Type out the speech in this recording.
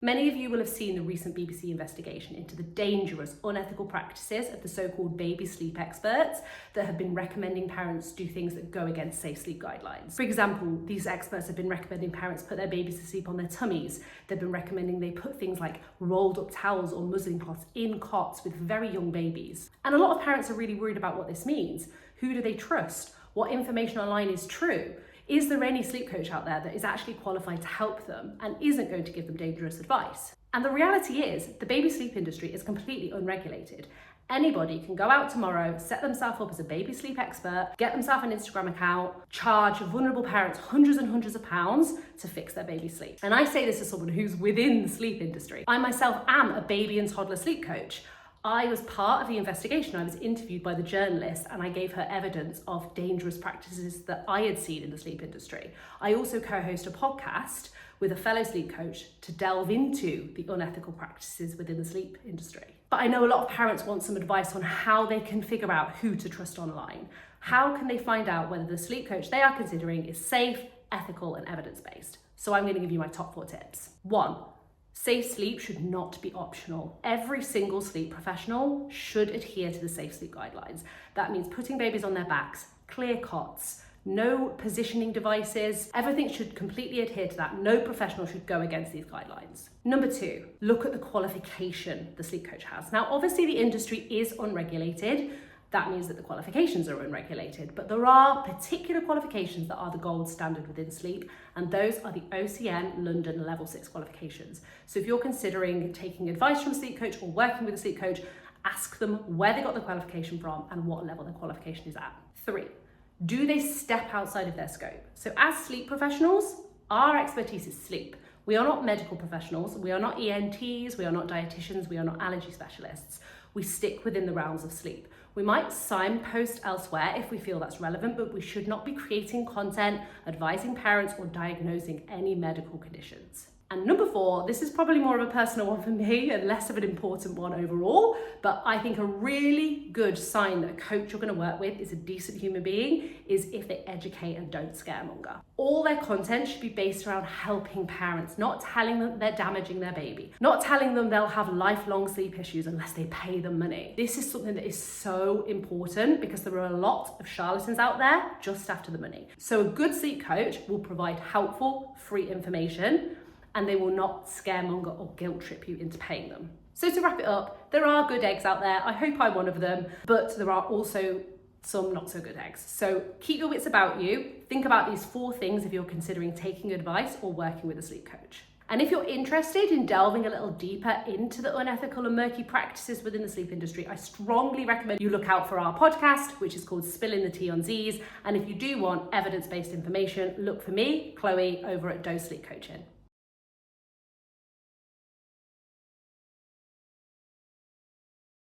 Many of you will have seen the recent BBC investigation into the dangerous, unethical practices of the so-called baby sleep experts that have been recommending parents do things that go against safe sleep guidelines. For example, these experts have been recommending parents put their babies to sleep on their tummies. They've been recommending they put things like rolled up towels or muslin cloths in cots with very young babies. And a lot of parents are really worried about what this means. Who do they trust? What information online is true? Is there any sleep coach out there that is actually qualified to help them and isn't going to give them dangerous advice? And the reality is, the baby sleep industry is completely unregulated. Anybody can go out tomorrow, set themselves up as a baby sleep expert, get themselves an Instagram account, charge vulnerable parents hundreds and hundreds of pounds to fix their baby sleep. And I say this as someone who's within the sleep industry. I myself am a baby and toddler sleep coach. I was part of the investigation. I was interviewed by the journalist and I gave her evidence of dangerous practices that I had seen in the sleep industry. I also co-host a podcast with a fellow sleep coach to delve into the unethical practices within the sleep industry. But I know a lot of parents want some advice on how they can figure out who to trust online. How can they find out whether the sleep coach they are considering is safe, ethical, and evidence-based? So I'm going to give you my top 4 tips. 1. Safe sleep should not be optional. Every single sleep professional should adhere to the safe sleep guidelines. That means putting babies on their backs, clear cots, no positioning devices. Everything should completely adhere to that. No professional should go against these guidelines. Number 2, look at the qualification the sleep coach has. Now, obviously the industry is unregulated. That means that the qualifications are unregulated, but there are particular qualifications that are the gold standard within sleep, and those are the OCN London Level 6 qualifications. So if you're considering taking advice from a sleep coach or working with a sleep coach, ask them where they got the qualification from and what level the qualification is at. 3, do they step outside of their scope? So as sleep professionals, our expertise is sleep. We are not medical professionals, we are not ENTs, we are not dietitians, we are not allergy specialists. We stick within the realms of sleep. We might signpost elsewhere if we feel that's relevant, but we should not be creating content, advising parents, or diagnosing any medical conditions. And number 4, this is probably more of a personal one for me and less of an important one overall, but I think a really good sign that a coach you're going to work with is a decent human being is if they educate and don't scaremonger. All their content should be based around helping parents, not telling them they're damaging their baby, not telling them they'll have lifelong sleep issues unless they pay them money. This is something that is so important because there are a lot of charlatans out there just after the money. So a good sleep coach will provide helpful, free information, and they will not scaremonger or guilt trip you into paying them. So to wrap it up, there are good eggs out there. I hope I'm one of them, but there are also some not so good eggs. So keep your wits about you. Think about these 4 things if you're considering taking advice or working with a sleep coach. And if you're interested in delving a little deeper into the unethical and murky practices within the sleep industry, I strongly recommend you look out for our podcast, which is called Spilling the Tea on Z's. And if you do want evidence-based information, look for me, Chloe, over at Dose Sleep Coaching.